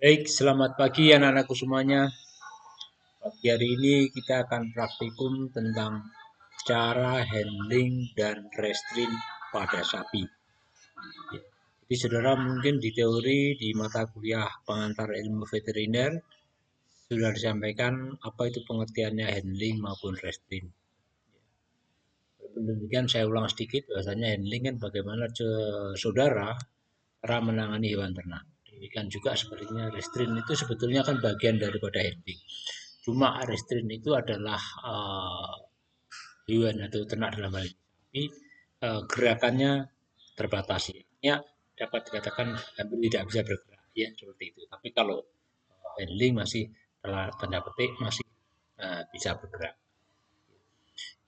Baik, selamat pagi anak-anakku semuanya. Pagi hari ini kita akan praktikum tentang cara handling dan restrain pada sapi. Jadi saudara mungkin di teori di mata kuliah pengantar ilmu veteriner sudah disampaikan apa itu pengertiannya handling maupun restrain. Demikian saya ulang sedikit bahasanya handling kan bagaimana saudara cara menangani hewan ternak. Demikian juga sepertinya restrain itu sebetulnya kan bagian daripada handling. Cuma restrain itu adalah hewan atau ternak dalam hal ini sapi, gerakannya terbatasi. Ya, dapat dikatakan hampir tidak bisa bergerak, ya seperti itu. Tapi kalau handling masih dalam tanda petik masih bisa bergerak.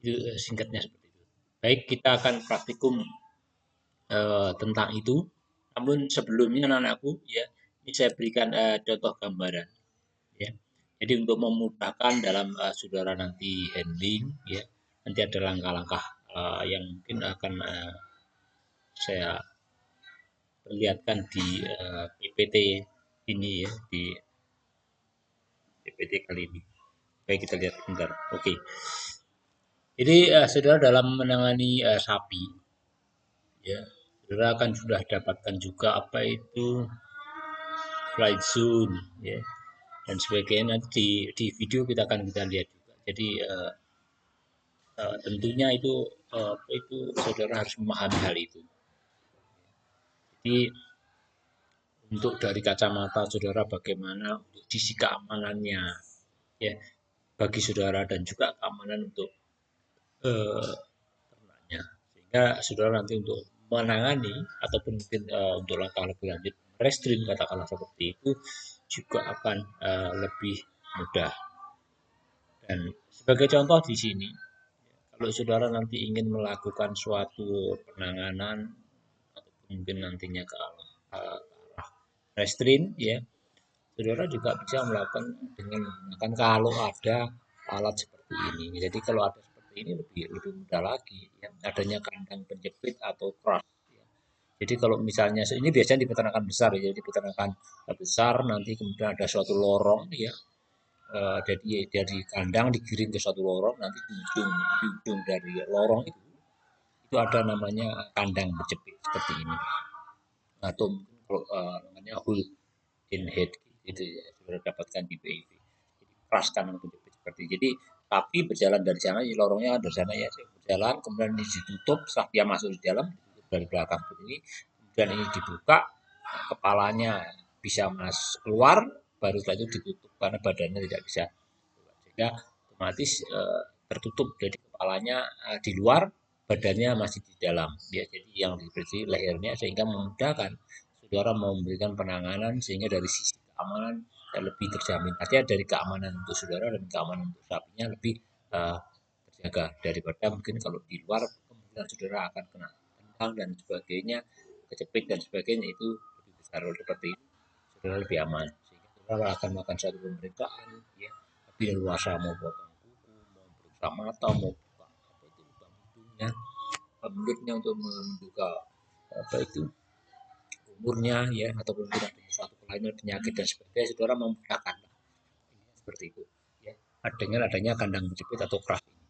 Itu singkatnya seperti itu. Baik, kita akan praktikum tentang itu. Namun sebelumnya anak-anakku, ya, ini saya berikan contoh gambaran. Ya. Jadi untuk memudahkan dalam saudara nanti handling, ya, nanti ada langkah-langkah yang mungkin akan saya perlihatkan di PPT ini ya, di PPT kali ini. Baik kita lihat bentar. Oke. Jadi saudara dalam menangani sapi, ya, saudara akan sudah dapatkan juga apa itu flight zone, ya, dan sebagainya. Nanti di video kita lihat juga. Jadi tentunya itu saudara harus memahami hal itu. Jadi untuk dari kacamata saudara bagaimana untuk sisi keamanannya, ya, bagi saudara dan juga keamanan untuk ternaknya, sehingga saudara nanti untuk menangani ataupun mungkin untuk langkah lebih lanjut restrain katakanlah seperti itu juga akan lebih mudah. Dan sebagai contoh di sini, kalau saudara nanti ingin melakukan suatu penanganan ataupun mungkin nantinya ke arah restrain, ya, saudara juga bisa melakukan dengan menggunakan kalau ada alat seperti ini. Jadi kalau ada seperti ini lebih mudah lagi, ya, adanya kandang penjepit atau crush. Ya. Jadi kalau misalnya ini biasanya di peternakan besar, ya, di peternakan besar nanti kemudian ada suatu lorong, ya, jadi dari kandang digiring ke suatu lorong, nanti di ujung dari lorong itu ada namanya kandang berjepit seperti ini, atau mungkin kalau namanya hull in head gitu ya, sudah dapatkan di PIV. Jadi keras kandang berjepit seperti ini. Jadi tapi berjalan dari sana, di lorongnya dari sana ya, berjalan kemudian ini ditutup, setelah dia masuk di dalam ditutup dari belakang seperti ini, kemudian ini dibuka, kepalanya bisa keluar, baru setelah itu ditutup karena badannya tidak bisa, sehingga otomatis tertutup, jadi kepalanya di luar, badannya masih di dalam, ya, jadi yang diberi lehernya sehingga memudahkan saudara memberikan penanganan sehingga dari sisi keamanan lebih terjamin. Artinya dari keamanan untuk saudara dan keamanan untuk sapinya lebih terjaga daripada mungkin kalau di luar kemungkinan saudara akan kena tendang dan sebagainya, kejepit dan sebagainya itu lebih besar. Seperti itu saudara lebih aman sehingga saudara akan melakukan suatu pemeriksaan, ya, lebih leluasa mau potong kuku, mau periksa mata, mau buka apa itu lubang hidungnya, mulutnya untuk menduga apa itu umurnya, ya, ataupun tidak ada suatu kelainan penyakit dan sebagainya, saudara memudahkan seperti itu, ya, dengan adanya kandang berjepit atau keras ini.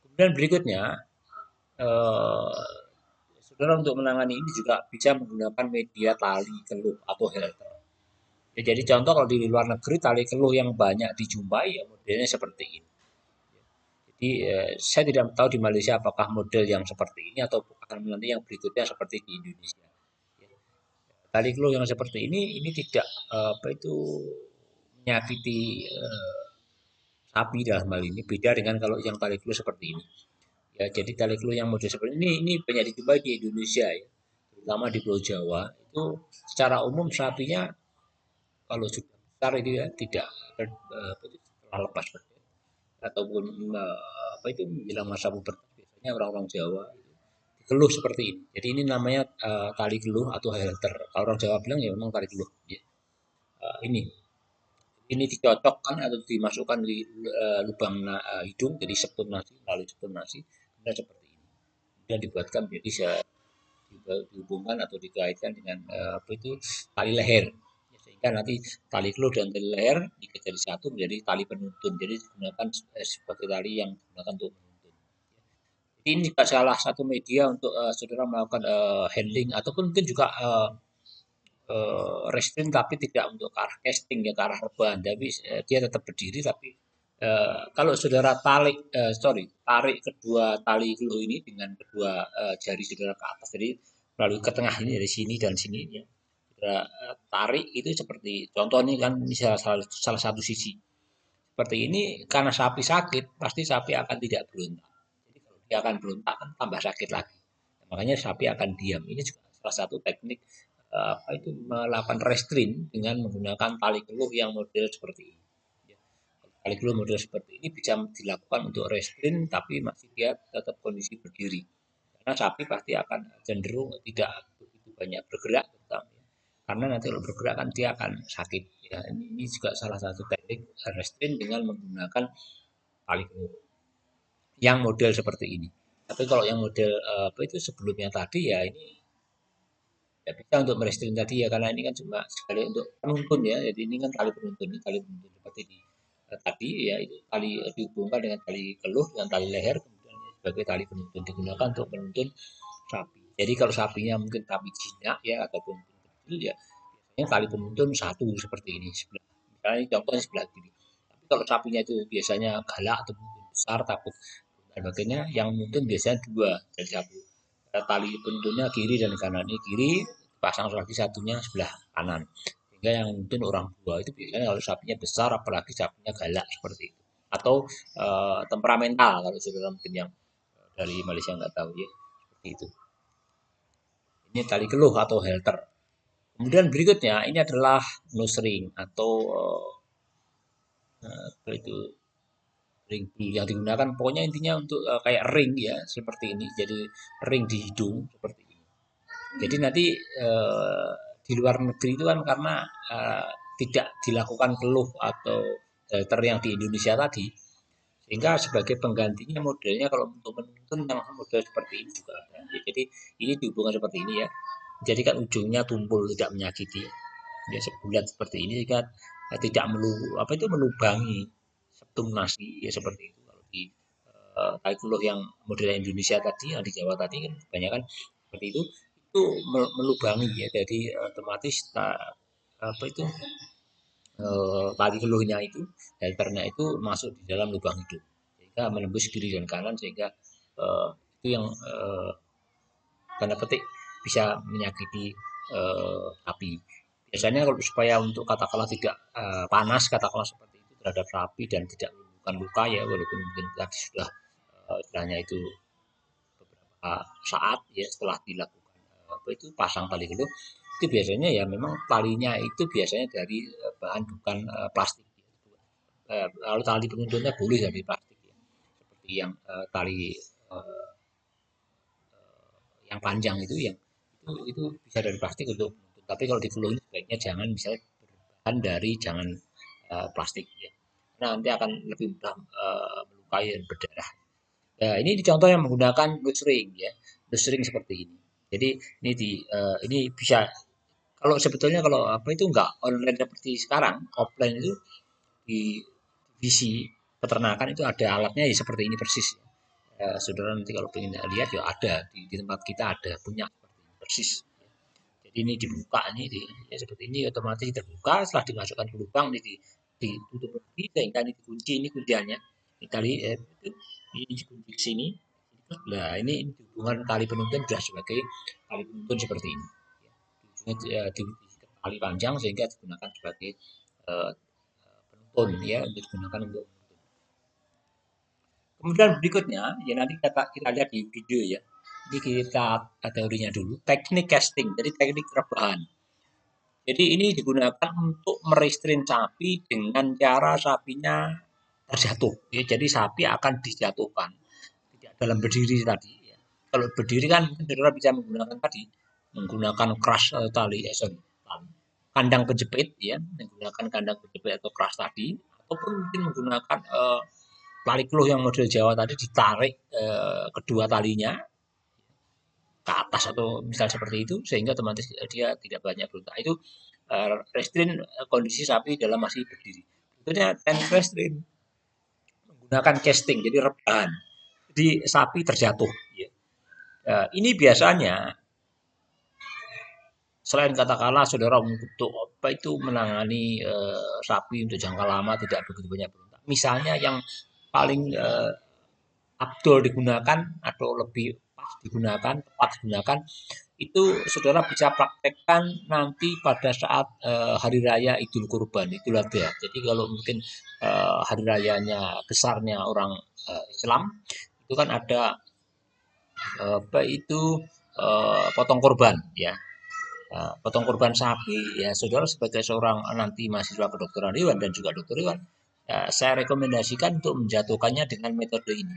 Kemudian berikutnya eh, saudara untuk menangani ini juga bisa menggunakan media tali keluh atau halter. Ya, jadi contoh kalau di luar negeri tali keluh yang banyak dijumpai ya modelnya seperti ini. Jadi saya tidak tahu di Malaysia apakah model yang seperti ini atau akan nanti yang berikutnya seperti di Indonesia. Tali keluh yang seperti ini tidak apa itu menyakiti sapi dalam hal ini, beda dengan kalau yang tali keluh seperti ini. Ya, jadi tali keluh yang model seperti ini banyak dijumpai di Indonesia, ya, terutama di Pulau Jawa. Itu secara umum sapinya kalau sudah besar itu ya tidak setelah lepas ataupun apa itu menjelang masa pubertas biasanya orang-orang Jawa keluh seperti ini. Jadi ini namanya tali keluh atau halter. Kalau orang Jawa bilang ya memang tali keluh. Ya. Ini dicocokkan atau dimasukkan di lubang hidung, jadi septum nasi, melalui septum nasi, kemudian seperti ini. Kemudian dibuatkan jadi dihubungkan atau dikaitkan dengan apa itu tali leher, sehingga nanti tali keluh dan tali leher diikat jadi satu menjadi tali penuntun. Jadi digunakan sebagai tali yang digunakan untuk menuntun. Jadi ini juga salah satu media untuk saudara melakukan handling ataupun mungkin juga restrain tapi tidak untuk ke arah casting ya ke arah rebahan, tapi dia tetap berdiri tapi kalau saudara tarik kedua tali keluh ini dengan kedua jari saudara ke atas, jadi melalui ke tengah ini dari sini dan sini ya, saudara tarik itu seperti contoh ini kan ini salah satu sisi seperti ini, karena sapi sakit pasti sapi akan tidak berontak, jadi kalau dia akan berontak kan tambah sakit lagi, makanya sapi akan diam. Ini juga salah satu teknik apa itu melakukan restrain dengan menggunakan tali keluh yang model seperti ini. Tali keluh model seperti ini bisa dilakukan untuk restrain tapi masih dia tetap kondisi berdiri. Karena sapi pasti akan cenderung tidak begitu banyak bergerak, terutama karena nanti kalau bergerak kan dia akan sakit. Ya, ini juga salah satu teknik restrain dengan menggunakan tali keluh yang model seperti ini. Tapi kalau yang model apa itu sebelumnya tadi ya ini tidak bisa untuk merestrain tadi ya, karena ini kan cuma sekali untuk penuntun ya, jadi ini kan tali penuntun seperti di tadi ya, itu tali dihubungkan dengan tali keluh dengan tali leher, kemudian sebagai tali penuntun digunakan untuk menuntun sapi. Jadi kalau sapinya mungkin sapi jinak ya ataupun kecil ya, biasanya tali penuntun satu seperti ini sebelah, misalnya ini contohnya sebelah kiri. Tapi kalau sapinya itu biasanya galak atau mungkin besar takut dan sebagainya, yang menuntun biasanya dua, jadi satu tali penuntunnya kiri dan kanan, ini kiri pasang lagi satunya sebelah kanan, sehingga yang mungkin orang tua itu biasanya kalau sapinya besar apalagi sapinya galak seperti itu, atau temperamental kalau saudara mungkin yang dari Malaysia nggak tahu ya, seperti itu. Ini tali keluh atau halter. Kemudian berikutnya ini adalah nose ring atau itu ring yang digunakan, pokoknya intinya untuk kayak ring ya seperti ini, jadi ring di hidung seperti ini. Jadi nanti di luar negeri itu kan karena tidak dilakukan keluh atau halter yang di Indonesia tadi, sehingga sebagai penggantinya modelnya kalau untuk menuntun yang model seperti ini juga ada. Jadi ini dihubungkan seperti ini ya. Jadi kan ujungnya tumpul tidak menyakiti. Ya sebulat seperti ini kan tidak apa itu melubangi septum nasi ya seperti itu. Kalau di tali keluh yang model Indonesia tadi yang di Jawa tadi kan kebanyakan seperti itu melubangi ya, jadi otomatis apa itu tali keluhnya itu halternya itu masuk di dalam lubang hidung sehingga menembus kiri dan kanan, sehingga itu yang tanda petik bisa menyakiti sapi. Biasanya kalau supaya untuk katakanlah tidak panas katakanlah seperti itu terhadap sapi dan tidak menimbulkan luka ya, walaupun mungkin tadi sudah istilahnya itu beberapa saat ya setelah dilakukan apa itu pasang tali keluh, itu biasanya ya memang talinya itu biasanya dari bahan bukan plastik. Kalau tali penuntunnya boleh dari plastik ya, seperti yang tali uh, yang panjang itu yang itu bisa dari plastik untuk menuntun. Tapi kalau di keluh ini sebaiknya jangan, misalnya berbahan dari jangan plastik ya. Nah, nanti akan lebih mudah melukai dan berdarah. Nah, ini contoh yang menggunakan nose ring ya. Nose ring seperti ini. Jadi ini bisa, kalau sebetulnya kalau apa itu enggak online seperti sekarang, offline itu di divisi peternakan itu ada alatnya ya seperti ini persis. Saudara nanti kalau ingin lihat ya ada di tempat kita ada punya seperti ini persis. Jadi ini dibuka ini ya seperti ini, otomatis terbuka setelah dimasukkan ke lubang ini ditutup lagi sehingga ini dikunci, ini kunciannya. Ini tali ini dikunci ke sini. Nah, ini hubungan tali penuntun sudah sebagai tali penuntun seperti ini. Di tali panjang sehingga digunakan sebagai penuntun ya, untuk digunakan untuk. Kemudian berikutnya ya nanti kita lihat di video ya. Ini kita teorinya dulu, teknik casting, jadi teknik rebahan. Jadi ini digunakan untuk merestrain sapi dengan cara sapinya terjatuh. Ya, jadi sapi akan dijatuhkan, tidak dalam berdiri tadi. Ya. Kalau berdiri kan saudara bisa menggunakan tadi, menggunakan keras tali, kandang penjepit ya, menggunakan kandang penjepit atau keras tadi, ataupun mungkin menggunakan tali keluh yang model Jawa tadi ditarik kedua talinya ke atas atau misal seperti itu sehingga otomatis dia tidak banyak berontak. Itu restrin kondisi sapi dalam masih berdiri. Berikutnya hand restrin menggunakan casting, jadi rebahan. Jadi sapi terjatuh. Ya. Ini biasanya selain katakanlah saudara untuk apa itu menangani sapi untuk jangka lama tidak begitu banyak berontak. Misalnya yang paling abdol digunakan atau lebih pas digunakan, tepat digunakan itu saudara bisa praktekkan nanti pada saat hari raya Idul Kurban, Idul Adha. Jadi kalau mungkin hari rayanya besarnya orang Islam itu kan ada apa itu potong korban ya. Potong korban sapi ya saudara sebagai seorang nanti mahasiswa kedokteran hewan dan juga dokter hewan ya, saya rekomendasikan untuk menjatuhkannya dengan metode ini.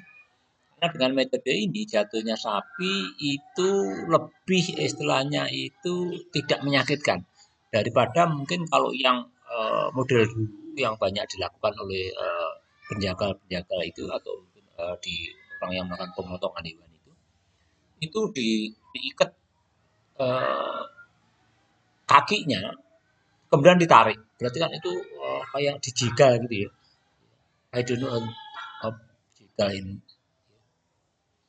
Karena dengan metode ini jatuhnya sapi itu lebih istilahnya itu tidak menyakitkan daripada mungkin kalau yang model dulu yang banyak dilakukan oleh penjaga-penjaga itu atau mungkin di orang yang melakukan pemotongan hewan itu diikat eh, kakinya kemudian ditarik. Berarti kan itu kayak dijigal gitu ya. I don't know jigal ini.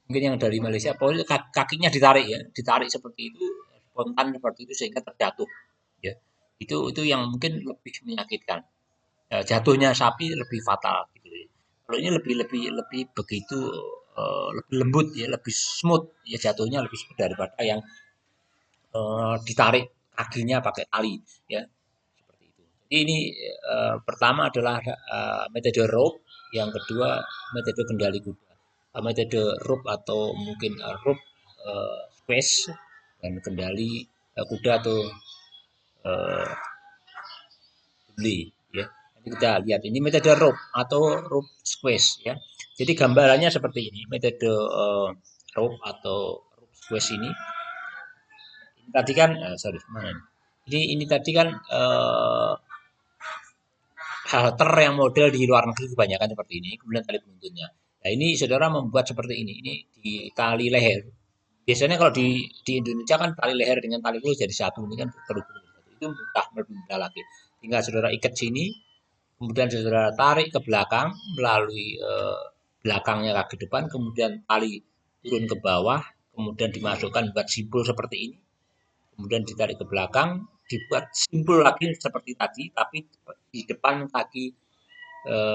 Mungkin yang dari Malaysia, pokoknya kakinya ditarik ya, ditarik seperti itu, spontan seperti itu sehingga terjatuh. Ya, itu yang mungkin lebih menyakitkan. Jatuhnya sapi lebih fatal gitu ya. Kalau ini lebih begitu lebih lembut ya, lebih smooth ya jatuhnya lebih smooth daripada yang ditarik kakinya pakai tali ya seperti itu. Jadi ini pertama adalah metode rope, yang kedua metode kendali kuda. Metode rope atau mungkin rope space dan kendali kuda atau uh, beli ya. Nanti kita lihat ini metode rope atau rope squash ya. Jadi gambarannya seperti ini metode rope atau rope squash ini tadi kan sorry mana ini tadi kan halter yang model di luar negeri kebanyakan seperti ini kemudian tali penuntunnya. Nah ini saudara membuat seperti ini di tali leher. Biasanya kalau di Indonesia kan tali leher dengan tali lulus jadi satu, ini kan terhubung itu mudah, lebih mudah lagi. Tinggal saudara ikat sini, kemudian saudara tarik ke belakang melalui belakangnya kaki depan, kemudian tali turun ke bawah, kemudian dimasukkan buat simpul seperti ini, kemudian ditarik ke belakang, dibuat simpul lagi seperti tadi, tapi di depan kaki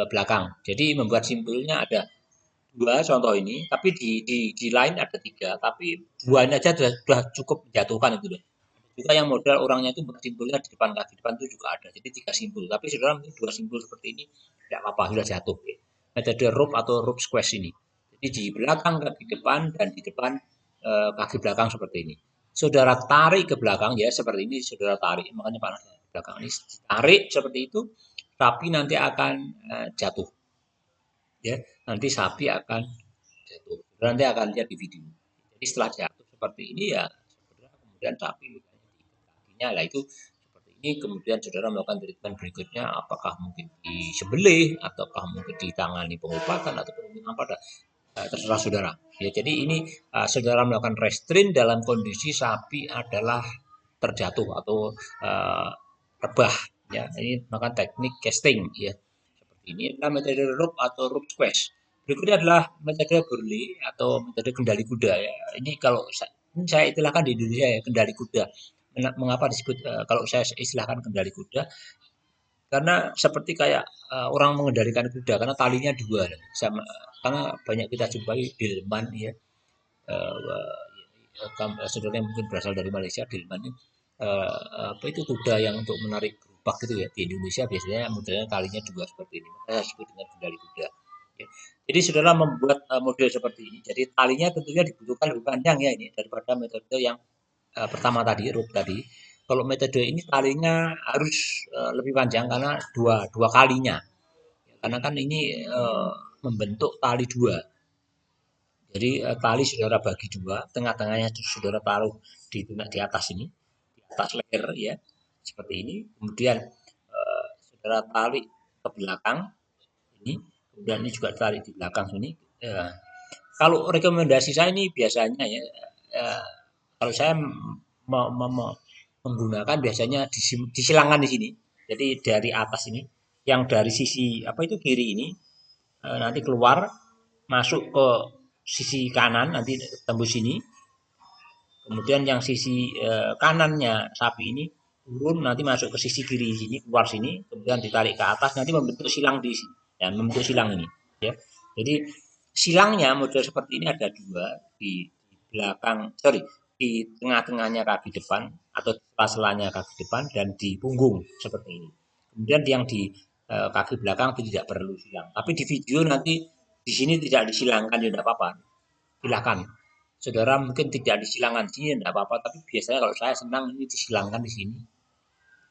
belakang. Jadi membuat simpulnya ada dua contoh ini, tapi di lain ada tiga, tapi duanya aja sudah cukup menjatuhkan itu loh. Juga yang modal orangnya itu buat simpulnya di depan kaki depan itu juga ada, jadi tiga simpul. Tapi saudara mungkin dua simpul seperti ini tidak apa-apa sudah jatuh. Ya. Metode rope atau rope squash ini. Jadi di belakang kaki depan dan di depan kaki belakang seperti ini. Saudara tarik ke belakang ya seperti ini, saudara tarik, makanya panas belakang ini tarik seperti itu, tapi nanti akan jatuh. Ya, nanti sapi akan jatuh. Nanti akan lihat di video. Jadi setelah jatuh seperti ini ya, kemudian sapi misalnya di kakinya lah itu seperti ini. Kemudian saudara melakukan treatment berikutnya, apakah mungkin disembelih, ataukah mungkin ditangani pengobatan, atau mungkin apa terserah saudara. Ya, jadi ini saudara melakukan restrain dalam kondisi sapi adalah terjatuh atau rebah. Ya, ini melakukan teknik casting ya. Ini adalah metode rope atau rope squash. Berikutnya adalah metode burley atau metode kendali kuda ya. Ini kalau ini saya istilahkan di Indonesia ya kendali kuda. Mengapa disebut kalau saya istilahkan kendali kuda? Karena seperti kayak orang mengendalikan kuda karena talinya dua sama karena banyak kita jumpai delman ya. Saudara yang mungkin berasal dari Malaysia delman ini apa itu kuda yang untuk menarik gerobak gitu ya di Indonesia biasanya modelnya talinya dua seperti ini maka saya sebut dengan kendali kuda ya. Jadi saudara membuat model seperti ini jadi talinya tentunya dibutuhkan lebih panjang ya ini daripada metode yang pertama tadi rope tadi. Kalau metode ini talinya harus lebih panjang karena dua kalinya karena kan ini membentuk tali dua. Jadi tali saudara bagi dua, tengah-tengahnya saudara taruh di atas ini, di atas leher ya, seperti ini. Kemudian saudara tarik ke belakang ini, kemudian ini juga tarik di belakang sini. Kalau rekomendasi saya ini biasanya ya, kalau saya menggunakan biasanya disilangkan di sini. Jadi dari atas ini, yang dari sisi apa itu kiri ini nanti keluar masuk ke sisi kanan nanti tembus sini. Kemudian yang sisi kanannya sapi ini turun nanti masuk ke sisi kiri sini keluar sini, kemudian ditarik ke atas nanti membentuk silang di sini, ya, membentuk silang ini. Ya, jadi silangnya model seperti ini ada dua di belakang, sorry, di tengah-tengahnya kaki depan atau sela-selanya kaki depan dan di punggung seperti ini. Kemudian yang di kaki belakang itu tidak perlu silang. Tapi di video nanti di sini tidak disilangkan ya tidak apa-apa. Silakan. Saudara mungkin tidak disilangkan di sini tidak apa-apa, tapi biasanya kalau saya senang ini disilangkan di sini.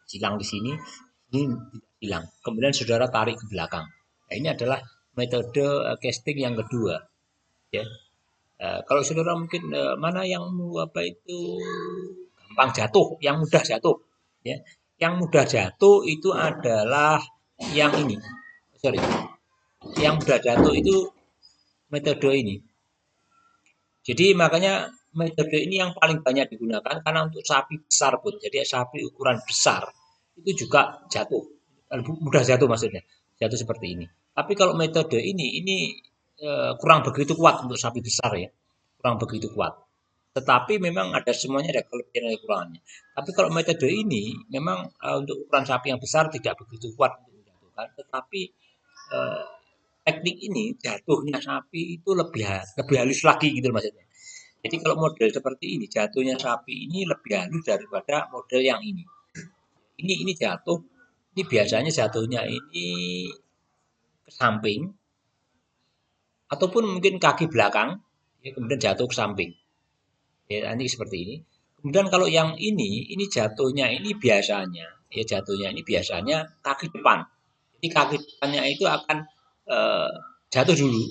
Silang di sini, ini tidak silang. Kemudian saudara tarik ke belakang. Nah, ini adalah metode casting yang kedua. Ya. Kalau saudara mungkin mana yang apa itu gampang jatuh, yang mudah jatuh, ya. Yang mudah jatuh itu adalah yang ini. Sorry. Yang mudah jatuh itu metode ini. Jadi makanya metode ini yang paling banyak digunakan karena untuk sapi besar pun. Jadi sapi ukuran besar itu juga jatuh, mudah jatuh maksudnya, jatuh seperti ini. Tapi kalau metode ini kurang begitu kuat untuk sapi besar ya, kurang begitu kuat. Tetapi memang ada semuanya ada kelebihan dan kekurangannya. Tapi kalau metode ini memang untuk ukuran sapi yang besar tidak begitu kuat untuk menjatuhkan. Tetapi eh, teknik ini jatuhnya sapi itu lebih halus lagi gitu maksudnya. Jadi kalau model seperti ini jatuhnya sapi ini lebih halus daripada model yang ini. Ini jatuh, ini biasanya jatuhnya ini ke samping ataupun mungkin kaki belakang, ya, kemudian jatuh ke samping. Ya, nanti seperti ini. Kemudian kalau yang ini jatuhnya ini biasanya, ya jatuhnya ini biasanya kaki depan. Jadi kaki depannya itu akan eh, jatuh dulu,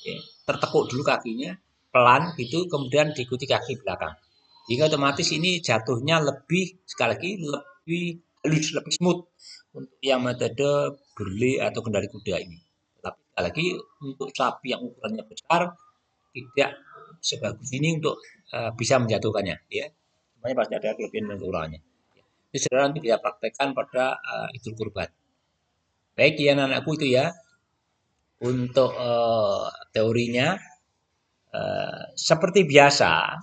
ya, tertekuk dulu kakinya, pelan gitu, kemudian diikuti kaki belakang. Jika otomatis ini jatuhnya lebih, sekali lagi lebih halus, lebih smooth untuk yang metode berli atau kendari kuda ini. Tapi sekali lagi untuk sapi yang ukurannya besar tidak sebagus ini untuk bisa menjatuhkannya, ya. Semuanya pasti ada kelebihan dan kekurangannya. Ini saudara nanti bisa praktekkan pada Idul Kurban. Baik ya anak-anakku itu ya. Untuk teorinya seperti biasa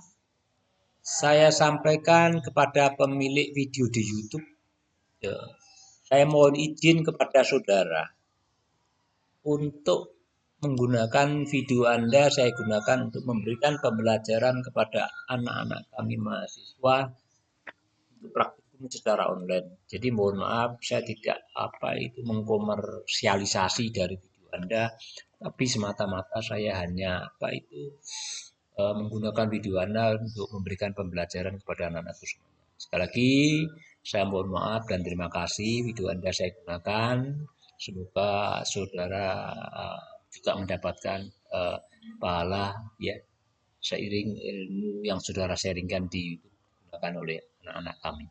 saya sampaikan kepada pemilik video di YouTube. Ya, saya mohon izin kepada saudara untuk menggunakan video Anda saya gunakan untuk memberikan pembelajaran kepada anak-anak kami mahasiswa untuk praktikum secara online. Jadi mohon maaf saya tidak mengkomersialisasi dari video Anda, tapi semata-mata saya hanya menggunakan video Anda untuk memberikan pembelajaran kepada anak-anakku semuanya. Sekali lagi saya mohon maaf dan terima kasih video Anda saya gunakan. Semoga saudara juga mendapatkan pahala ya seiring ilmu yang saudara sharingkan digunakan oleh anak-anak kami.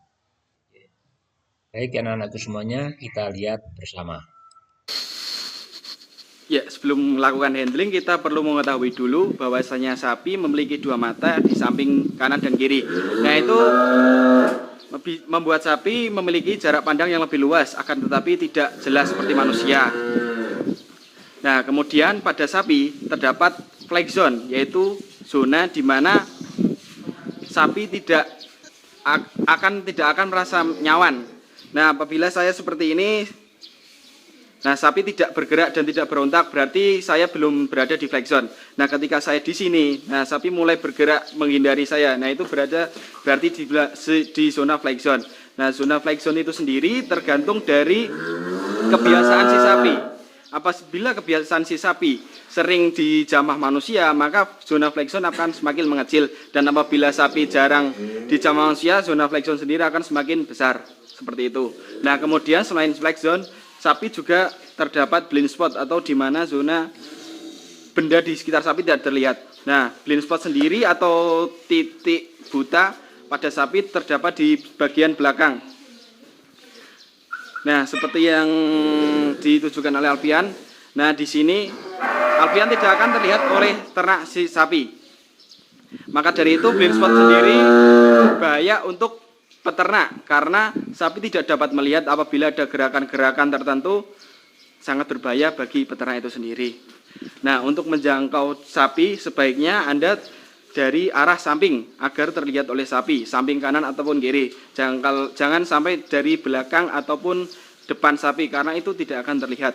Baik anak-anakku semuanya, kita lihat bersama. Ya, sebelum melakukan handling kita perlu mengetahui dulu bahwasanya sapi memiliki dua mata di samping kanan dan kiri. Nah, itu membuat sapi memiliki jarak pandang yang lebih luas, akan tetapi tidak jelas seperti manusia. Nah, kemudian pada sapi terdapat flag zone, yaitu zona di mana sapi tidak akan merasa nyaman. Nah, apabila saya seperti ini, nah sapi tidak bergerak dan tidak berontak, berarti saya belum berada di flag zone. Nah, ketika saya di sini, nah sapi mulai bergerak menghindari saya. Nah, itu berarti di zona flag zone. Nah, zona flag zone itu sendiri tergantung dari kebiasaan si sapi. Apabila kebiasaan si sapi sering dijamah manusia, maka zona flag zone akan semakin mengecil. Dan apabila sapi jarang dijamah manusia, zona flag zone sendiri akan semakin besar. Seperti itu. Nah, kemudian selain flag zone, sapi juga terdapat blind spot atau di mana zona benda di sekitar sapi tidak terlihat. Nah, blind spot sendiri atau titik buta pada sapi terdapat di bagian belakang. Nah, seperti yang ditujukan oleh Alfian. Nah, di sini Alfian tidak akan terlihat oleh ternak si sapi. Maka dari itu blind spot sendiri bahaya untuk peternak karena sapi tidak dapat melihat apabila ada gerakan-gerakan tertentu, sangat berbahaya bagi peternak itu sendiri. Nah, untuk menjangkau sapi sebaiknya Anda dari arah samping agar terlihat oleh sapi, samping kanan ataupun kiri. Jangan sampai dari belakang ataupun depan sapi karena itu tidak akan terlihat.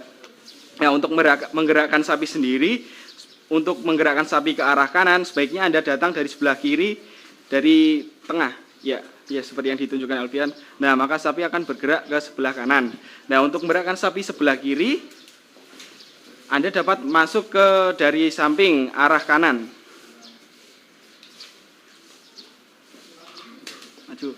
Nah, untuk menggerakkan sapi sendiri, untuk menggerakkan sapi ke arah kanan, sebaiknya Anda datang dari sebelah kiri, dari tengah. Ya seperti yang ditunjukkan Alfian. Nah, maka sapi akan bergerak ke sebelah kanan. Nah, untuk menggerakkan sapi sebelah kiri, Anda dapat masuk ke dari samping arah kanan. Maju.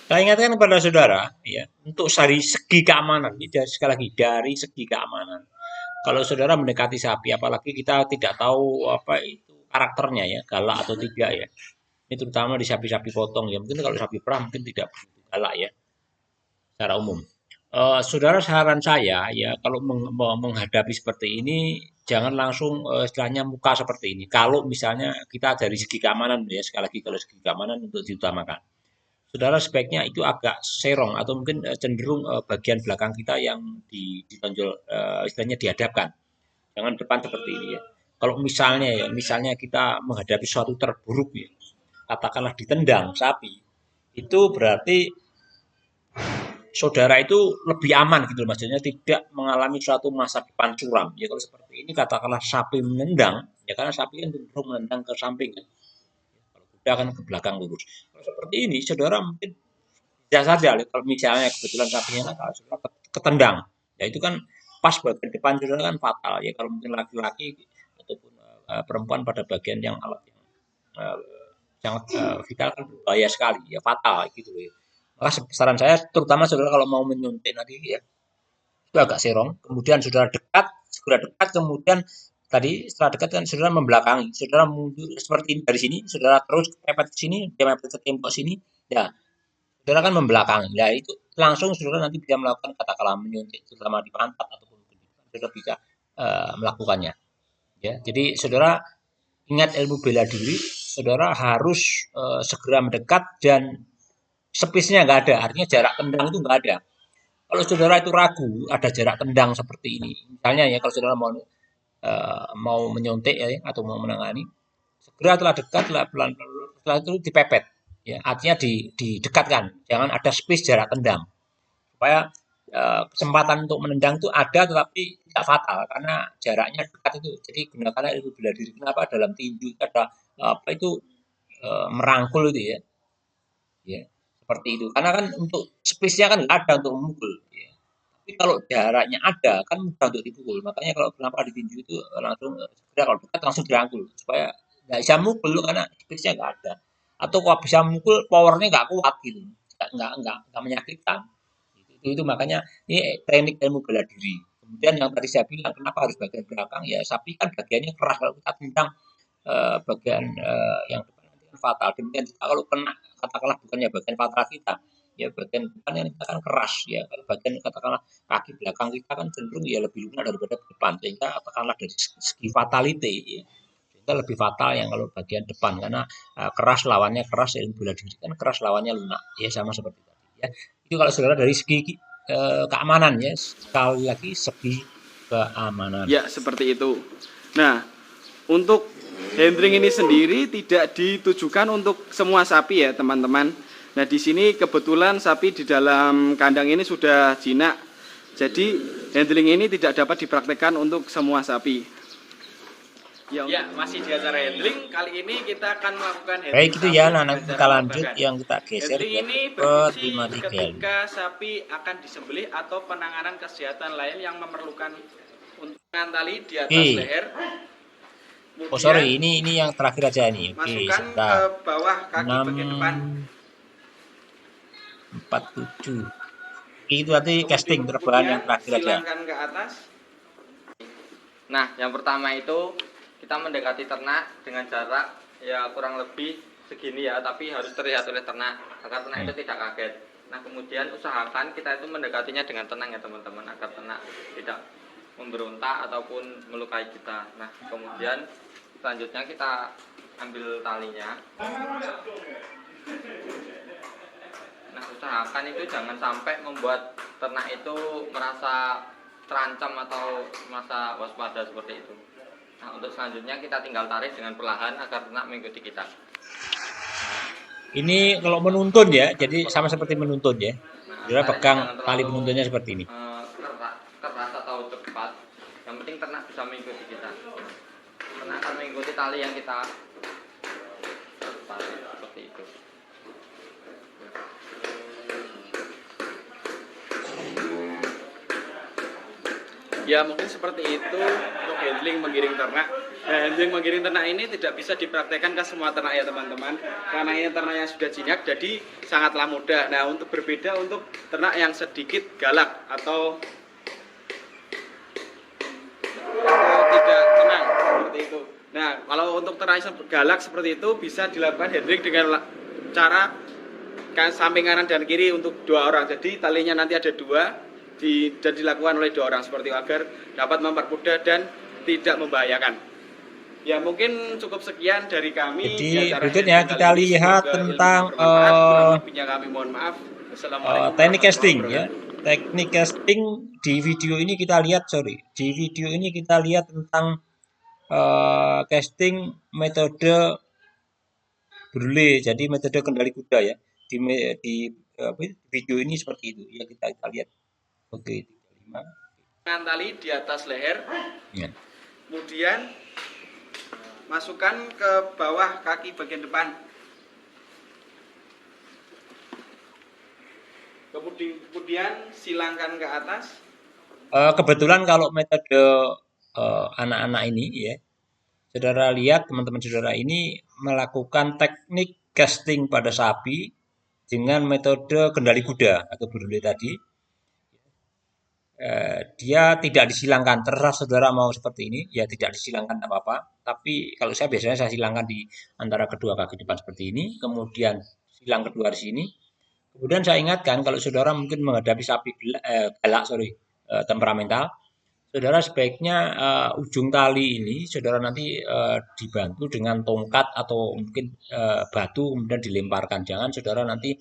Saya ingatkan kepada saudara, ya, untuk dari segi keamanan, sekali lagi dari segi keamanan. Kalau saudara mendekati sapi, apalagi kita tidak tahu apa itu karakternya ya, galak atau tidak ya. Ini terutama di sapi-sapi potong ya. Mungkin kalau sapi perah mungkin tidak begitu galak ya, secara umum. Saudara, saran saya ya, kalau menghadapi seperti ini, jangan langsung istilahnya muka seperti ini. Kalau misalnya kita dari segi keamanan ya, sekali lagi kalau segi keamanan untuk diutamakan. Saudara sebaiknya itu agak serong atau mungkin cenderung bagian belakang kita yang ditonjol istilahnya dihadapkan. Jangan depan seperti ini ya. Kalau misalnya kita menghadapi suatu terburuk ya, katakanlah ditendang sapi, itu berarti saudara itu lebih aman gitu maksudnya tidak mengalami suatu masa depan curam. Ya kalau seperti ini katakanlah sapi menendang, ya karena sapi kan cenderung menendang ke samping kan. Kalau kuda kan ke belakang lurus. Kalau seperti ini saudara mungkin bisa saja kalau misalnya kebetulan sapinya nakal, saudara ketendang. Ya itu kan pas bagian depan saudara kan fatal ya kalau mungkin laki-laki ataupun perempuan pada bagian yang alat yang uh, sangat vital kan berbahaya sekali ya fatal gitu ya. Maka saran saya terutama saudara kalau mau menyuntik nanti ya itu agak serong, kemudian saudara dekat, segera dekat, kemudian tadi setelah dekat kan saudara membelakangi, saudara mundur seperti ini dari sini, saudara terus mepet ke sini, dia mepet ke tembok sini, ya saudara kan membelakangi, ya itu langsung saudara nanti bisa melakukan katakanlah menyuntik terutama di pantat ataupun saudara bisa melakukannya, ya. Jadi saudara ingat ilmu bela diri, saudara harus segera mendekat dan space-nya nggak ada, artinya jarak tendang itu nggak ada. Kalau saudara itu ragu ada jarak tendang seperti ini, misalnya ya kalau saudara mau menyuntik ya atau mau menangani, segera telah dekat, telah pelan-pelan, setelah itu dipepet, ya artinya didekatkan, jangan ada space jarak tendang, supaya kesempatan untuk menendang itu ada tetapi tidak fatal karena jaraknya dekat itu. Jadi gunakanlah ilmu bela diri. Kenapa dalam tinju ada apa itu merangkul itu ya, ya seperti itu karena kan untuk space-nya kan nggak ada untuk memukul ya. Tapi kalau jaraknya ada kan mudah untuk dipukul, makanya kalau kenapa ditinju itu langsung segera kalau dekat langsung dirangkul supaya nggak bisa mukul karena space-nya nggak ada, atau kalau bisa mukul powernya nggak kuat gitu, nggak menyakitkan itu makanya ini teknik ilmu bela diri. Kemudian yang tadi saya bilang kenapa harus bagian belakang ya, sapi kan bagiannya keras, kalau kita tendang bagian yang depan nanti kan fatal. Demikian juga kalau kena katakanlah bukannya bagian fatal kita, ya bagian depan yang kita kan keras ya. Kalau bagian katakanlah kaki belakang kita kan cenderung ya lebih lunak daripada depan, sehingga katakanlah dari segi fatality ya, sehingga lebih fatal yang kalau bagian depan karena keras lawannya keras, ilmu bela diri kan keras lawannya lunak ya, sama seperti tadi ya. Itu kalau saudara dari segi keamanan ya, sekali lagi segi keamanan. Ya, seperti itu. Nah, untuk handling ini sendiri tidak ditujukan untuk semua sapi ya, teman-teman. Nah, di sini kebetulan sapi di dalam kandang ini sudah jinak. Jadi, handling ini tidak dapat dipraktekkan untuk semua sapi. Ya, masih di acara handling. Kali ini kita akan melakukan handling. Baik itu ya, nah nanti kita lanjut yang kita geser handling ya, ini ke berfungsi 53. ketika sapi akan disembelih atau penanganan kesehatan lain yang memerlukan untuk tali di atas leher. Oh sorry, ini yang terakhir aja ini. Oke, Masukkan sebentar. ke bawah kaki 6, bagian depan. 47. Itu nanti casting terbahan yang terakhir aja. Silangkan ke atas. Nah, yang pertama itu kita mendekati ternak dengan jarak ya kurang lebih segini ya, tapi harus terlihat oleh ternak agar ternak itu tidak kaget. Nah, kemudian usahakan kita itu mendekatinya dengan tenang ya teman-teman, agar ternak tidak memberontak ataupun melukai kita. Nah, kemudian selanjutnya kita ambil talinya. Nah, usahakan itu jangan sampai membuat ternak itu merasa terancam atau merasa waspada seperti itu. Nah, untuk selanjutnya kita tinggal tarik dengan perlahan agar ternak mengikuti kita. Ini kalau menuntun ya, jadi sama seperti menuntun ya. Nah, Saudara tariknya pegang jangan tali terlalu penuntunnya seperti ini. keras atau cepat. Yang penting ternak bisa mengikuti kita. Ternak akan mengikuti tali yang kita tarik seperti itu. Ya mungkin seperti itu untuk handling menggiring ternak. Nah, handling menggiring ternak ini tidak bisa dipraktekkan ke semua ternak ya teman-teman. Karena ini ternaknya sudah jinak, jadi sangatlah mudah. Nah, untuk berbeda untuk ternak yang sedikit galak atau tidak tenang seperti itu. Nah, kalau untuk ternak yang galak seperti itu bisa dilakukan handling dengan cara samping kanan dan kiri untuk 2 orang. Jadi talinya nanti ada 2 dan dilakukan oleh 2 orang seperti itu agar dapat mempermudah dan tidak membahayakan. Ya mungkin cukup sekian dari kami. Jadi berikutnya kita lihat tentang kami mohon maaf. teknik casting ya. Teknik casting di video ini kita lihat di video ini kita lihat tentang casting metode brule, jadi metode kendali kuda ya. Di video ini seperti itu ya, kita lihat. Oke, 35. Dengan tali di atas leher. Ya. Kemudian masukkan ke bawah kaki bagian depan. Kemudian silangkan ke atas. Kebetulan kalau metode anak-anak ini ya, saudara lihat teman-teman saudara ini melakukan teknik casting pada sapi dengan metode kendali kuda atau brule tadi. Dia tidak disilangkan, terserah saudara mau seperti ini ya, tidak disilangkan tak apa-apa, tapi kalau saya biasanya saya silangkan di antara kedua kaki depan seperti ini, kemudian silang kedua di sini, kemudian saya ingatkan kalau saudara mungkin menghadapi sapi galak, temperamental, saudara sebaiknya ujung tali ini saudara nanti dibantu dengan tongkat atau mungkin batu kemudian dilemparkan, jangan saudara nanti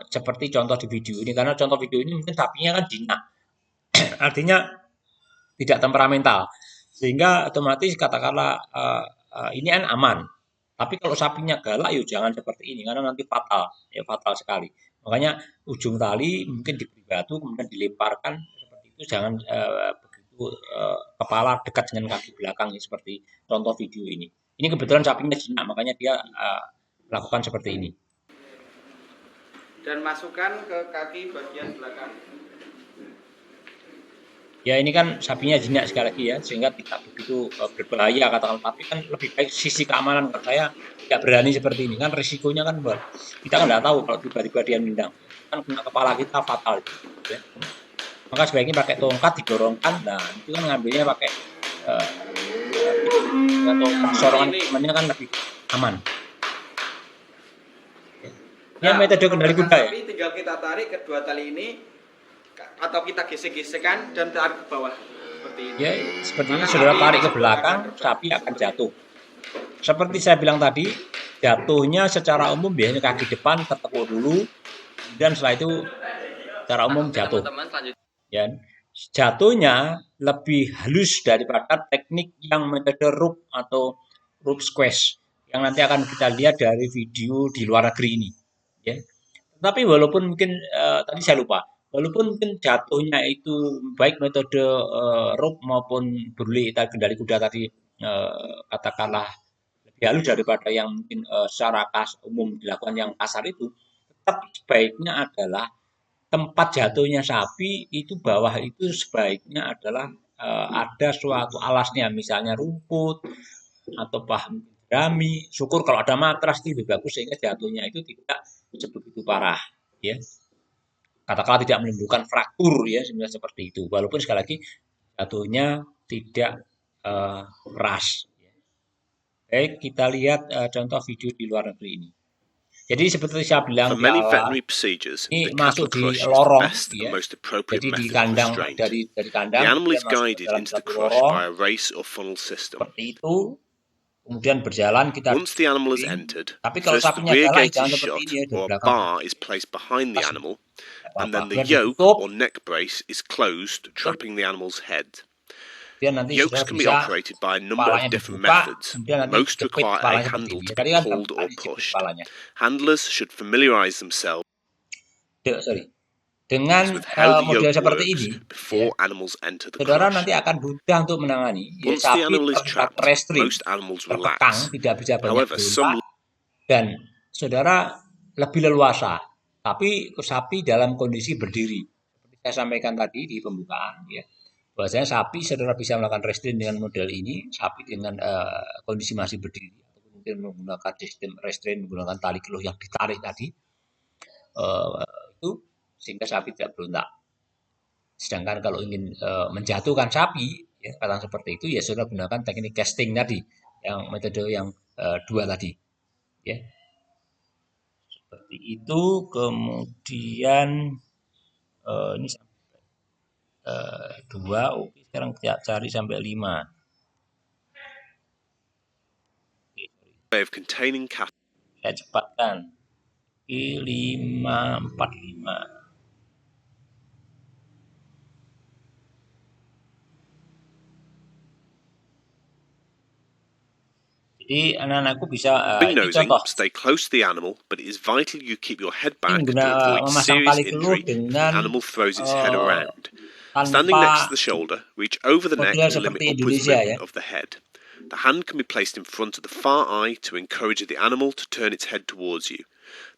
seperti contoh di video ini, karena contoh video ini mungkin sapinya kan jinak, artinya tidak temperamental, sehingga otomatis katakanlah ini kan aman. Tapi kalau sapinya galak, yuk jangan seperti ini karena nanti fatal, ya fatal sekali. Makanya ujung tali mungkin diberi batu kemudian dilemparkan seperti itu, jangan begitu kepala dekat dengan kaki belakang seperti contoh video ini. Ini kebetulan sapinya jinak, makanya dia lakukan seperti ini. Dan masukkan ke kaki bagian belakang. Ya ini kan sapinya jinak sekali lagi ya, sehingga tidak begitu berbahaya katakan, tapi kan lebih baik sisi keamanan. Kalau saya tidak berani seperti ini, kan risikonya kan buat kita kan nggak tahu kalau tiba-tiba dia nendang, kan kena kepala kita fatal ya. Maka sebaiknya pakai tongkat didorongkan, nah itu kan ngambilnya pakai sorongan temannya kan lebih aman. Ya, metode kendali kuda ya. Tinggal kita tarik kedua tali ini atau kita gesek-gesekkan dan tarik ke bawah seperti ini. Ya, seperti ini saudara tarik ke belakang, sapi akan jatuh. Seperti saya bilang tadi, jatuhnya secara umum biasanya kaki depan tertekuk dulu, dan setelah itu secara umum jatuh. Ya, jatuhnya lebih halus daripada teknik yang metode rope atau rope squash yang nanti akan kita lihat dari video di luar negeri ini. Ya, tapi walaupun mungkin tadi saya lupa. Walaupun mungkin jatuhnya itu baik metode rope maupun brule kendali kuda tadi katakanlah lebih halus daripada yang mungkin secara umum dilakukan yang kasar itu, tetap sebaiknya adalah tempat jatuhnya sapi itu bawah itu sebaiknya adalah ada suatu alasnya, misalnya rumput atau bahan jerami. Syukur kalau ada matras itu lebih bagus sehingga jatuhnya itu tidak begitu parah ya. Katakanlah tidak menimbulkan fraktur ya, sebenarnya seperti itu. Walaupun sekali lagi jatuhnya tidak keras. Baik, kita lihat contoh video di luar negeri ini. Jadi seperti saya bilang di awal, ini masuk di lorong ya. Jadi di kandang dari kandang dia masuk dalam satu lorong seperti itu. kemudian berjalan kita Once the animal is samping. entered, Tapi kalau first the sapinya rear galak gate jangan is seperti shut ini ya, dari or a belakang bar is placed behind the atas, animal, nggak and apa-apa. then the Biar yoke ditutup, or neck brace is closed, trapping the animal's head. kemudian nanti Yokes saudara can be bisa operated by a number kepalanya of different dibuka, methods. kemudian nanti Most dijepit require a kepalanya seperti handle ini. to Ya, tadi be kan pulled terbuka or dijepit pushed. kepalanya. Handlers should familiarize themselves Dengan with how the model yoke seperti works ini, before ya, animals enter the saudara crush. nanti akan mudah untuk menangani. Ya, Once the sapi animal is terikat trapped, restrain, most animals terkekang, relax. tidak bisa banyak However, berontak, some dan saudara lebih leluasa. Tapi sapi dalam kondisi berdiri. Seperti saya sampaikan tadi di pembukaan, ya, bahwasanya sapi saudara bisa melakukan restrain dengan model ini, sapi dengan kondisi masih berdiri, atau mungkin menggunakan sistem restrain menggunakan tali keluh yang ditarik tadi, itu sehingga sapi tidak berontak. Sedangkan kalau ingin menjatuhkan sapi, ya, katakan seperti itu, ya saudara gunakan teknik casting tadi, yang metode yang dua tadi, ya. Seperti itu. Kemudian ini dua, oke, sekarang kita cari sampai 5. way of containing cattle. Saya cepatkan. 545. Jadi anak-anakku bisa During ini nosing, contoh. stay close to the animal, but it is vital you keep your head Ini back to avoid memasang serious tali keluh injury if the dengan animal throws its head around. Standing tanpa next to the shoulder, reach over the neck model and limit seperti upwards Indonesia, ya. movement of the head. The hand can be placed in front of the far eye to encourage the animal to turn its head towards you.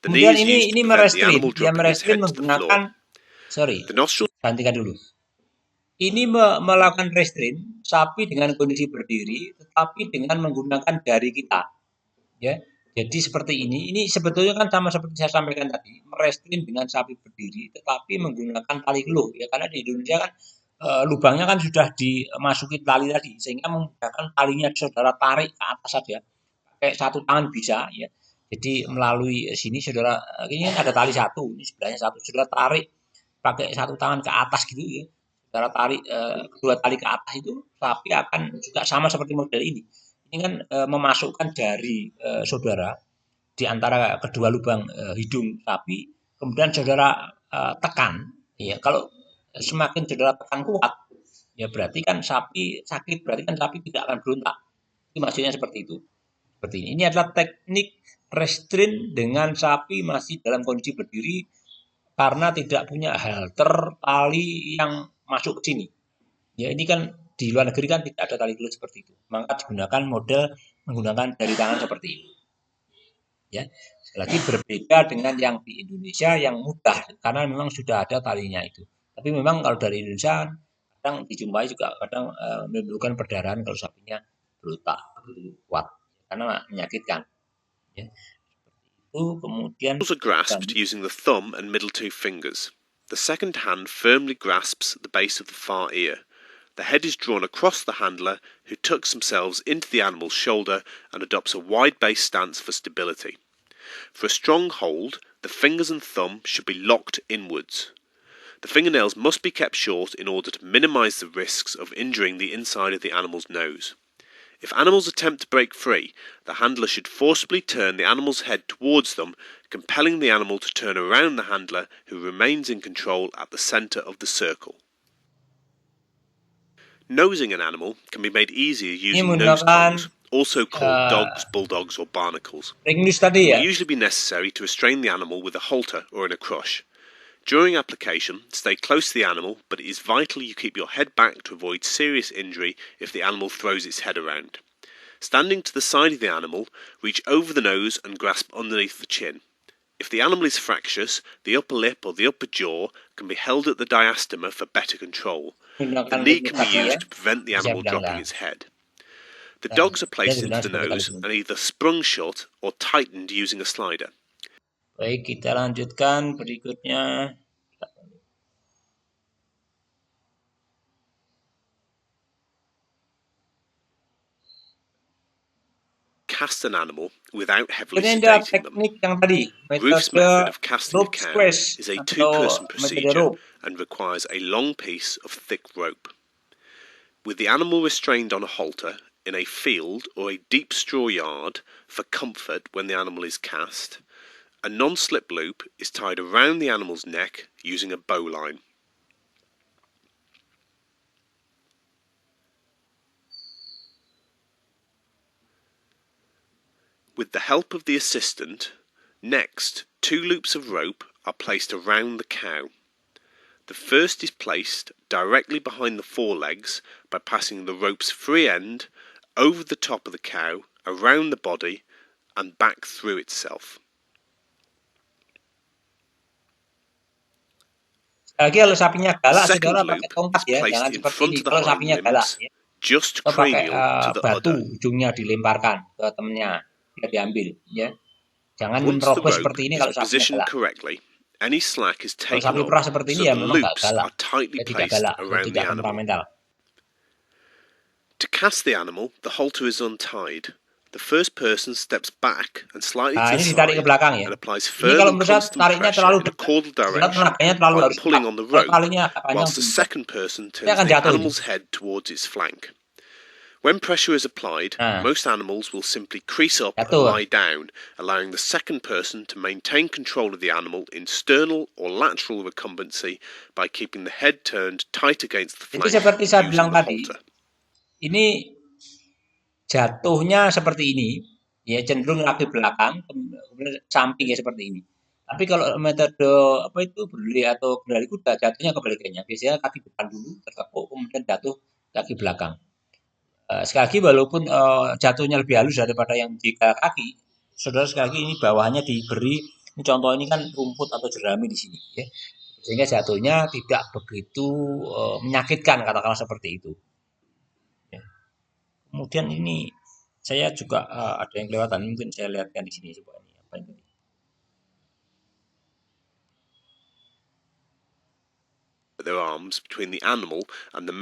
The knee Kemudian is used to ini prevent the merestrain, animal dia dropping its merestrain head to the menggunakan, floor. The nostrils gantikan dulu. Ini melakukan restrain sapi dengan kondisi berdiri, tetapi dengan menggunakan jari kita, ya. Jadi seperti ini sebetulnya kan sama seperti saya sampaikan tadi, merestrain dengan sapi berdiri, tetapi menggunakan tali keluh, ya, karena di Indonesia kan lubangnya kan sudah dimasuki tali tadi, sehingga menggunakan talinya saudara tarik ke atas saja, pakai satu tangan bisa, ya. Jadi melalui sini saudara, ini ada tali satu, ini sebelahnya satu, saudara tarik pakai satu tangan ke atas gitu, ya. Saudara tarik kedua tali ke atas itu, sapi akan juga sama seperti model ini. Ini kan memasukkan jari saudara di antara kedua lubang hidung sapi, kemudian saudara tekan, ya. Kalau semakin saudara tekan kuat, ya berarti kan sapi sakit, berarti kan sapi tidak akan berontak. Itu maksudnya seperti itu. Seperti ini. Ini adalah teknik restrain dengan sapi masih dalam kondisi berdiri karena tidak punya halter tali yang masuk ke sini. Ya, ini kan di luar negeri kan tidak ada tali keluh seperti itu. Maka digunakan model menggunakan jari tangan seperti ini. Ya, sekali lagi berbeda dengan yang di Indonesia yang mudah karena memang sudah ada talinya itu. Tapi memang kalau dari Indonesia kadang dijumpai juga kadang menimbulkan perdarahan kalau sapinya berontak kuat karena menyakitkan. Ya. Itu kemudian are grasped using the thumb and middle two fingers. The second hand firmly grasps the base of the far ear. The head is drawn across the handler, who tucks themselves into the animal's shoulder and adopts a wide-based stance for stability. For a strong hold, the fingers and thumb should be locked inwards. The fingernails must be kept short in order to minimise the risks of injuring the inside of the animal's nose. If animals attempt to break free, the handler should forcibly turn the animal's head towards them, compelling the animal to turn around the handler, who remains in control at the centre of the circle. Nosing an animal can be made easier using nose tongs, also called dogs, bulldogs or barnacles. It will usually be necessary to restrain the animal with a halter or in a crush. During application, stay close to the animal, but it is vital you keep your head back to avoid serious injury if the animal throws its head around. Standing to the side of the animal, reach over the nose and grasp underneath the chin. If the animal is fractious, the upper lip or the upper jaw can be held at the diastema for better control. The knee can be used to prevent the animal dropping its head. The dogs are placed into the nose and either sprung shut or tightened using a slider. Baik, kita lanjutkan berikutnya. Cast an animal without heavily Ini adalah sedating them. teknik yang tadi, Ruth's method of casting a cow squash is a atau two-person metode procedure rope. and requires a long piece of thick rope. With the animal restrained on a halter, in a field or a deep straw yard for comfort when the animal is cast, a non-slip loop is tied around the animal's neck using a bowline. With the help of the assistant, next 2 loops of rope are placed around the cow. The first is placed directly behind the forelegs by passing the rope's free end over the top of the cow, around the body, and back through itself. Kalau sapinya galak, The second saudara pakai loop tongkat is ya, placed jangan in seperti front ini. of the Kalau hind sapinya galak, limbs, ya, just atau pakai cranial to the batu, udder. ujungnya dilemparkan ke temennya, biar diambil, ya. Jangan Once the menerobos rope seperti ini is kalau sapinya positioned galak. correctly, any slack is Kalau taken sapi perah up seperti so ini ya the memang nggak loops galak, are tightly tidak placed galak, around the tidak animal. temperamental. To cast the animal, the halter is untied. The first person steps back and slightly Nah, to the ini ditarik ke side belakang ya. and applies Ini kalau firm and menurut saya constant tariknya pressure terlalu in a dekat, caudal sehingga direction tenaganya terlalu by harus pulling kuat. on the Kalau rope, talinya agak panjang, whilst the second person dia turns akan the jatuh ini. animal's head towards its flank. When pressure is applied, Nah, most animals will simply crease up and jatuh. lie down, allowing the second person to maintain control of the animal in sternal or lateral recumbency by keeping the head turned tight against the Jadi flank seperti saya using bilang the tadi, halter. ini jatuhnya seperti ini, ya cenderung kaki belakang, kemudian sampingnya seperti ini. Tapi kalau metode apa itu berdiri atau kendali kuda, jatuhnya kebalikannya. Biasanya kaki depan dulu tertekuk, kemudian jatuh kaki belakang. Sekali lagi walaupun jatuhnya lebih halus daripada yang di kaki, saudara sekali lagi ini bawahnya diberi, ini contoh ini kan rumput atau jerami di sini, ya. Sehingga jatuhnya tidak begitu menyakitkan, katakanlah seperti itu. Ya. Kemudian ini saya juga ada yang kelewatan, mungkin saya lihatkan di sini coba ini apa ini. Their arms between the animal and the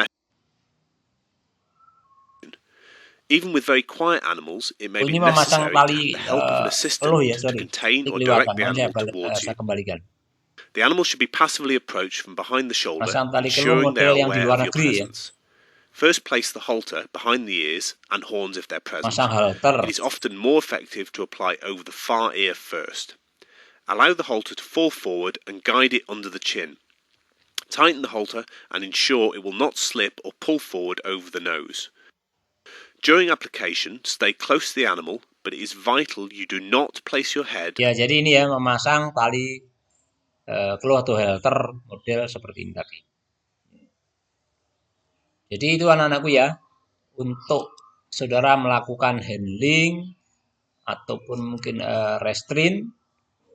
Even with very quiet animals, it may be Ini memasang necessary to tali have the help of an assistant peluh ya, to contain Ini or kelewatan, direct the nanti animal towards saya you. kembalikan. The animal should be passively approached from behind the shoulder, Pasang tali keluh ensuring they model are yang di aware luar of your negeri ya. presence. First place the halter behind the ears and horns if they're present. Masang halter. It is often more effective to apply over the far ear first. Allow the halter to fall forward and guide it under the chin. Tighten the halter and ensure it will not slip or pull forward over the nose. During application, stay close to the animal, but it is vital you do not place your head. Ya, jadi ini ya memasang tali keluh atau halter model seperti ini tadi. Jadi itu anak-anakku ya, untuk saudara melakukan handling ataupun mungkin restrain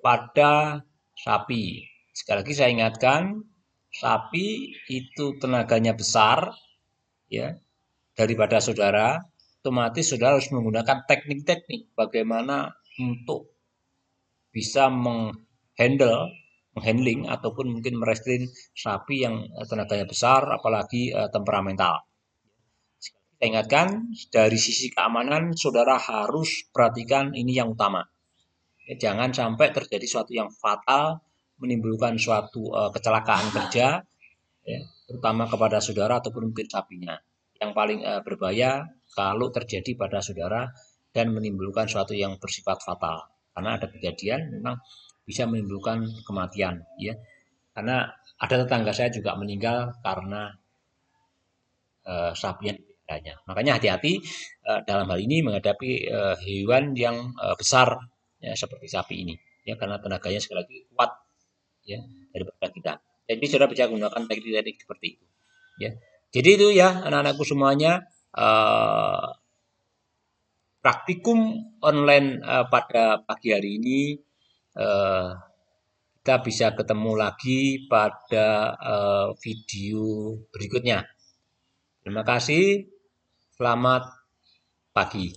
pada sapi. Sekali lagi saya ingatkan, sapi itu tenaganya besar ya daripada saudara, otomatis saudara harus menggunakan teknik-teknik bagaimana untuk bisa menghandling ataupun mungkin merestrain sapi yang tenaganya besar, apalagi temperamental. Saya ingatkan, dari sisi keamanan saudara harus perhatikan ini yang utama. Ya, jangan sampai terjadi suatu yang fatal, menimbulkan suatu kecelakaan kerja, ya, terutama kepada saudara ataupun mungkin sapinya. Yang paling berbahaya kalau terjadi pada saudara dan menimbulkan suatu yang bersifat fatal. Karena ada kejadian memang bisa menimbulkan kematian, ya. Karena ada tetangga saya juga meninggal karena sapi yang dipeliharanya. Makanya hati-hati dalam hal ini menghadapi hewan yang besar ya, seperti sapi ini, ya, karena tenaganya sekali lagi kuat ya daripada kita. Jadi saudara bisa gunakan teknik-teknik seperti itu. Ya. Jadi itu ya anak-anakku semuanya praktikum online pada pagi hari ini. Kita bisa ketemu lagi pada video berikutnya. Terima kasih. Selamat pagi.